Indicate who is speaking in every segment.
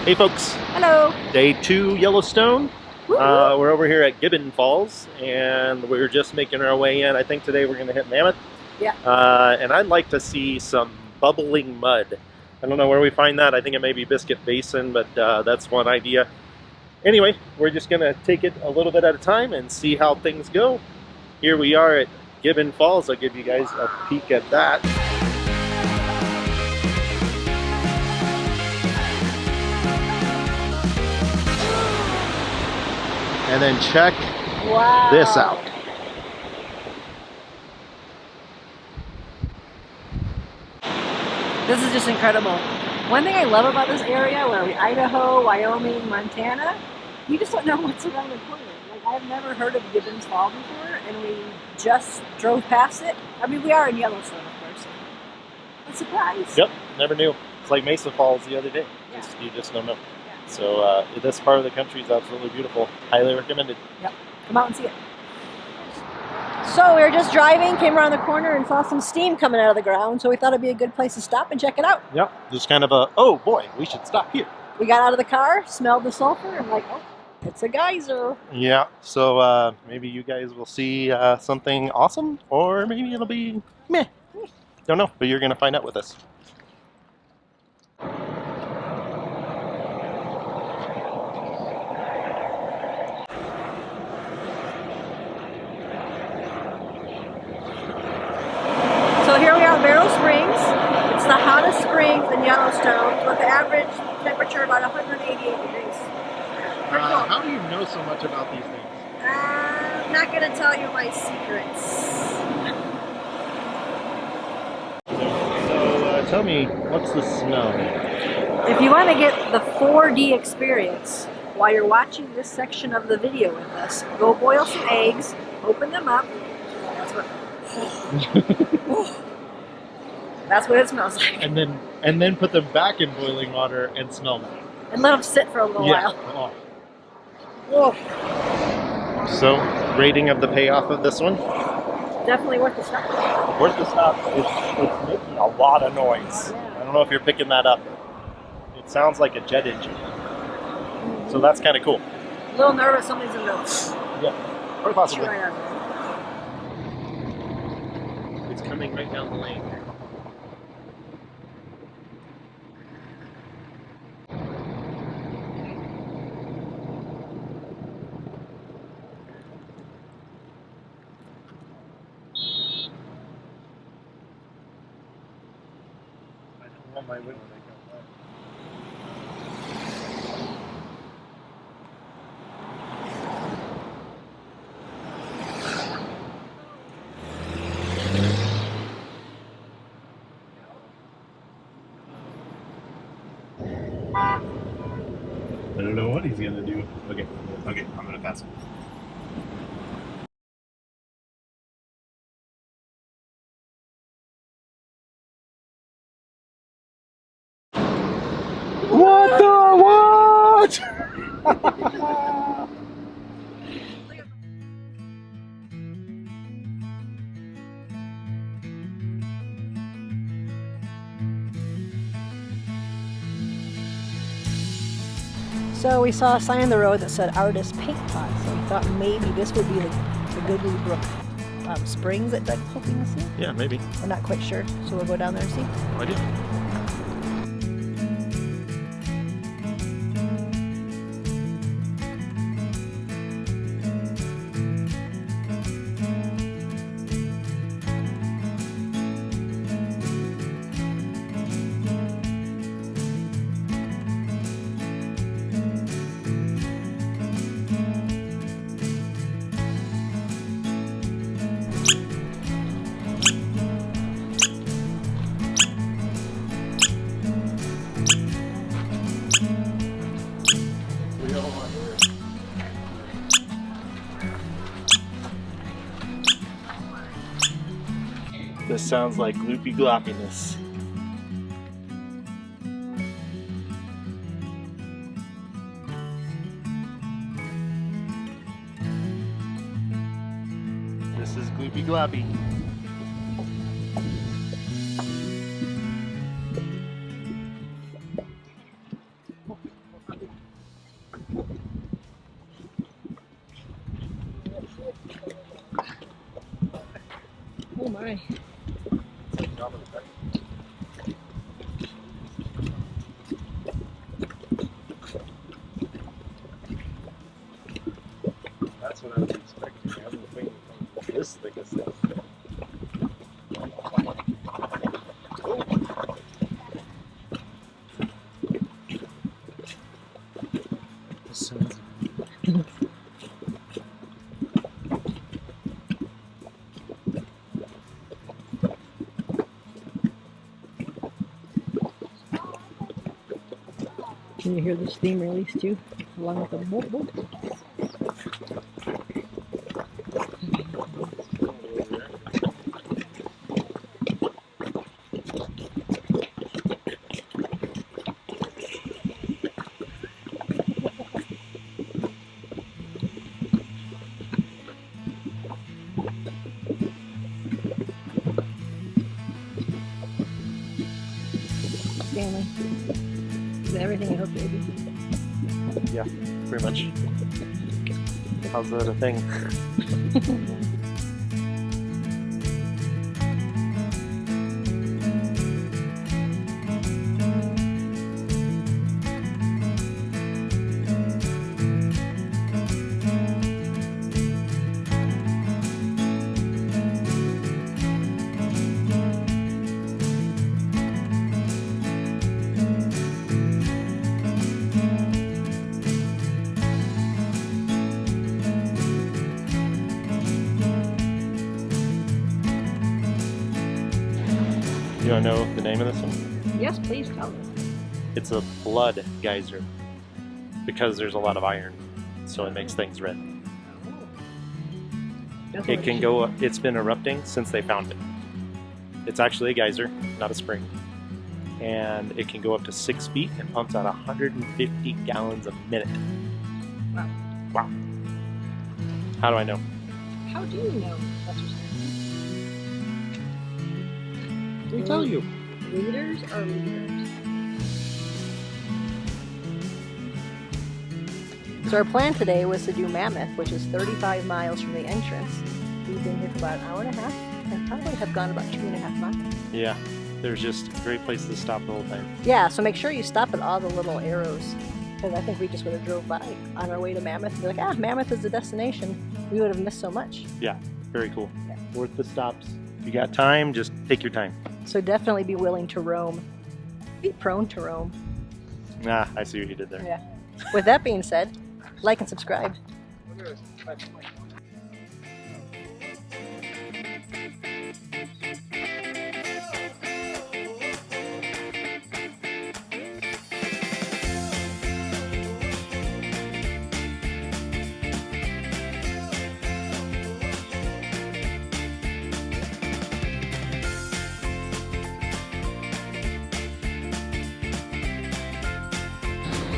Speaker 1: Hey folks,
Speaker 2: Hello.
Speaker 1: day 2 Yellowstone.
Speaker 2: Woo-hoo.
Speaker 1: We're over here at Gibbons Falls and we're just making our way in. I think today we're going to hit Mammoth.
Speaker 2: Yeah.
Speaker 1: And I'd like to see some bubbling mud. I don't know where we find that. I think it may be Biscuit Basin, but that's one idea. Anyway, we're just going to take it a little bit at a time and see how things go. Here we are at Gibbons Falls. I'll give you guys a peek at that. And then check this out.
Speaker 2: This is just incredible. One thing I love about this area, where we Idaho, Wyoming, Montana, you just don't know what's around the corner. Like, I've never heard of Gibbons Falls before, and we just drove past it. I mean, we are in Yellowstone, of course. But surprise.
Speaker 1: Yep, never knew. It's like Mesa Falls the other day.
Speaker 2: Yeah.
Speaker 1: You just don't know.
Speaker 2: Yeah.
Speaker 1: So this part of the country is absolutely beautiful. Highly recommended.
Speaker 2: Yep, come out and see it. So we were just driving, came around the corner and saw some steam coming out of the ground, so we thought it'd be a good place to stop and check it out.
Speaker 1: Yep, just kind of a, oh boy, we should stop here.
Speaker 2: We got out of the car, smelled the sulfur, and like, oh, it's a geyser.
Speaker 1: Yeah, so maybe you guys will see something awesome, or maybe it'll be meh. Don't know, but you're going to find out with us.
Speaker 2: So here we are at Beryl Springs. It's the hottest springs in Yellowstone with the average temperature about 188 degrees.
Speaker 1: How do you know so much about these things?
Speaker 2: I'm not going to tell you my secrets.
Speaker 1: So tell me, what's the smell?
Speaker 2: If you want to get the 4D experience while you're watching this section of the video with us, go boil some eggs, open them up. That's what. That's what it smells like.
Speaker 1: And then put them back in boiling water and smell them.
Speaker 2: And let them sit for a little while.
Speaker 1: Oh. So, rating of the payoff of this one?
Speaker 2: Definitely worth the stop.
Speaker 1: Worth the stop. It's making a lot of noise.
Speaker 2: Yeah.
Speaker 1: I don't know if you're picking that up. It sounds like a jet engine. So that's kind of cool.
Speaker 2: A little nervous something's in the
Speaker 1: Yeah, or possibly.
Speaker 2: Right on.
Speaker 1: It's coming right down the lane. I don't want my window to go away. I don't know what he's gonna do. Okay, I'm gonna pass it. What the what?
Speaker 2: So we saw a sign on the road that said Artist Paintpots, so we thought maybe this would be the Goodly Brook springs that Doug's hoping to see.
Speaker 1: Yeah, maybe.
Speaker 2: We're not quite sure, so we'll go down there and see.
Speaker 1: I did. This sounds like loopy gloppiness. This is gloopy gloppy.
Speaker 2: my.
Speaker 1: That's what I was expecting. I wasn't thinking this thick of stuff.
Speaker 2: Can you hear the steam release too, along with the boop boop? Stanley, is that everything I hope they do?
Speaker 1: Yeah, pretty much. How's that a thing? You want to know the name of this one?
Speaker 2: Yes, please tell me.
Speaker 1: It's a blood geyser because there's a lot of iron, so it makes things red. It can go, it's been erupting since they found it. It's actually a geyser, not a spring. And it can go up to 6 feet and pumps out 150 gallons a minute.
Speaker 2: Wow.
Speaker 1: Wow. How do I know?
Speaker 2: How do you know? That's what
Speaker 1: They tell you.
Speaker 2: Leaders are leaders. So our plan today was to do Mammoth, which is 35 miles from the entrance. We've been here for about an hour and a half, and probably have gone about 2.5 miles.
Speaker 1: Yeah, there's just great places to stop the whole time.
Speaker 2: Yeah, so make sure you stop at all the little arrows, because I think we just would have drove by on our way to Mammoth and be like, Mammoth is the destination. We would have missed so much.
Speaker 1: Yeah, very cool.
Speaker 2: Yeah.
Speaker 1: Worth the stops. If you got time, just take your time.
Speaker 2: So definitely be willing to roam. Be prone to roam.
Speaker 1: Ah, I see what you did there.
Speaker 2: Yeah. With that being said, like and subscribe.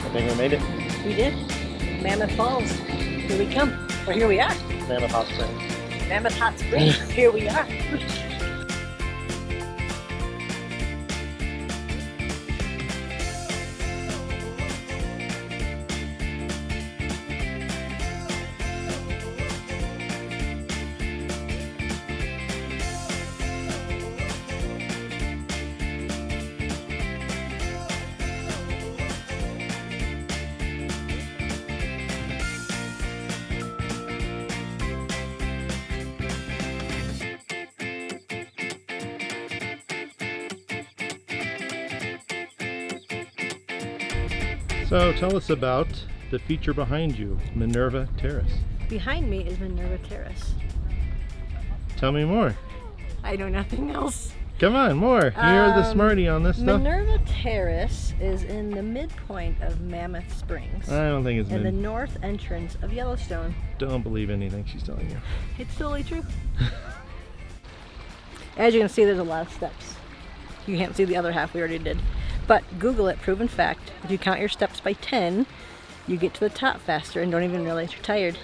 Speaker 1: I think we made it.
Speaker 2: We did. Mammoth Falls. Here we come. Or here we are.
Speaker 1: Mammoth Hot Springs.
Speaker 2: Mammoth Hot Springs. Here we are.
Speaker 1: So tell us about the feature behind you, Minerva Terrace.
Speaker 2: Behind me is Minerva Terrace.
Speaker 1: Tell me more.
Speaker 2: I know nothing else.
Speaker 1: Come on, more. You're the smarty on this stuff.
Speaker 2: Minerva Terrace is in the midpoint of Mammoth Springs.
Speaker 1: I don't think it's
Speaker 2: in the north entrance of Yellowstone.
Speaker 1: Don't believe anything she's telling you.
Speaker 2: It's totally true. As you can see, there's a lot of steps. You can't see the other half, we already did. But Google it, proven fact. If you count your steps by 10, you get to the top faster and don't even realize you're tired.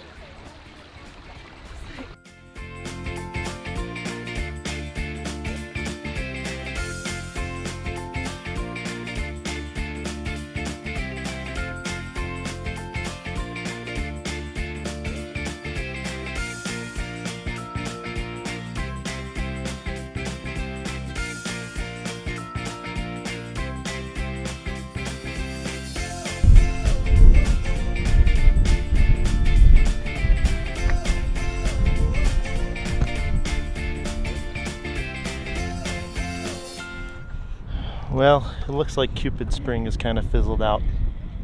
Speaker 1: Well, it looks like Cupid Spring is kind of fizzled out,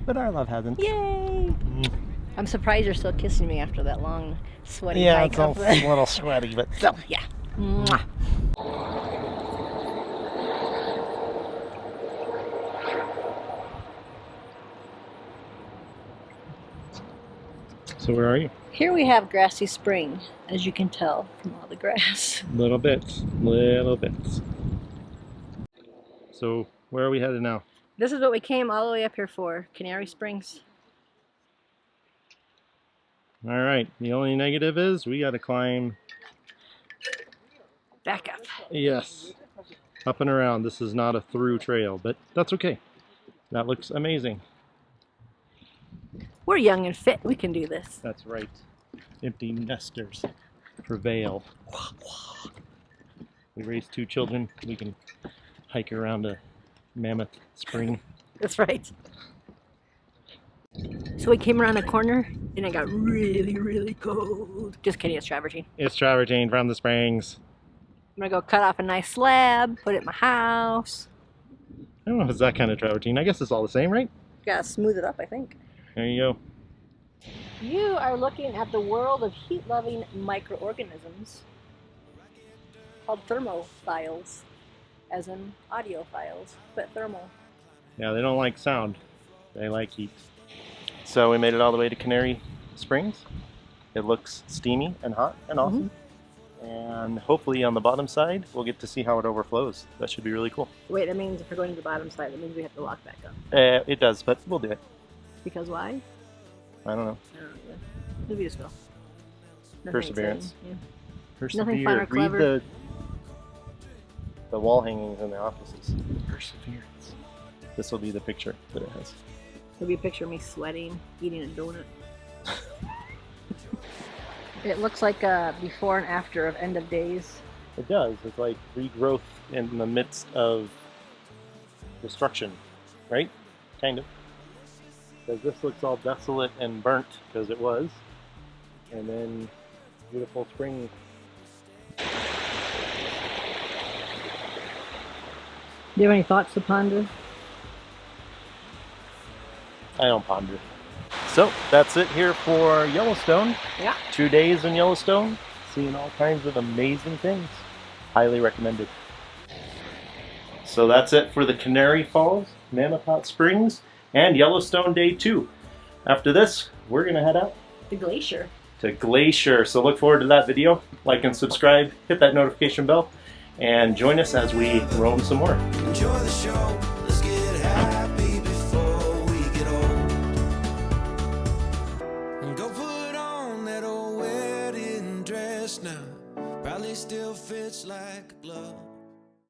Speaker 1: but our love hasn't.
Speaker 2: Yay! I'm surprised you're still kissing me after that long, sweaty
Speaker 1: Yeah,
Speaker 2: hike
Speaker 1: it's
Speaker 2: up
Speaker 1: a
Speaker 2: the...
Speaker 1: little sweaty, but still.
Speaker 2: Yeah. Mwah.
Speaker 1: So where are you?
Speaker 2: Here we have Grassy Spring, as you can tell from all the grass.
Speaker 1: Little bits, little bits. So where are we headed now?
Speaker 2: This is what we came all the way up here for, Canary Springs.
Speaker 1: All right, the only negative is we got to climb.
Speaker 2: Back up.
Speaker 1: Yes, up and around. This is not a through trail, but that's okay. That looks amazing.
Speaker 2: We're young and fit. We can do this.
Speaker 1: That's right. Empty nesters prevail. We raised 2 children. We can hike around a Mammoth Spring.
Speaker 2: That's right. So we came around the corner and it got really, really cold. Just kidding, it's travertine.
Speaker 1: It's travertine from the springs.
Speaker 2: I'm gonna go cut off a nice slab, put it in my house.
Speaker 1: I don't know if it's that kind of travertine. I guess it's all the same, right?
Speaker 2: Gotta smooth it up, I think.
Speaker 1: There you go.
Speaker 2: You are looking at the world of heat-loving microorganisms called thermophiles, as in audiophiles, but thermal.
Speaker 1: Yeah, they don't like sound. They like heat. So we made it all the way to Canary Springs. It looks steamy and hot and awesome. And hopefully on the bottom side, we'll get to see how it overflows. That should be really cool.
Speaker 2: Wait, that means if we're going to the bottom side, that means we have to walk back up.
Speaker 1: It does, but we'll do it.
Speaker 2: Because why?
Speaker 1: I don't know.
Speaker 2: I don't know. Maybe just go. Nothing
Speaker 1: Perseverance.
Speaker 2: exciting,
Speaker 1: Persevere.
Speaker 2: fun or clever.
Speaker 1: Read the wall hangings in the offices. Perseverance. This will be the picture that it has.
Speaker 2: Maybe a picture of me sweating, eating a donut. It looks like a before and after of end of days.
Speaker 1: It does. It's like regrowth in the midst of destruction, right? Kind of. Because this looks all desolate and burnt, because it was. And then beautiful spring.
Speaker 2: Do you have any thoughts to ponder?
Speaker 1: I don't ponder. So that's it here for Yellowstone.
Speaker 2: Yeah.
Speaker 1: 2 days in Yellowstone, seeing all kinds of amazing things. Highly recommended. So that's it for the Canary Falls, Mammoth Hot Springs, and Yellowstone Day 2. After this, we're gonna head out
Speaker 2: The glacier.
Speaker 1: to Gyser. So look forward to that video. Like and subscribe, hit that notification bell, and join us as we roam some more.
Speaker 3: Enjoy the show. Let's get happy before we get old. And go put on that old wedding dress now. Probably still fits like a glove.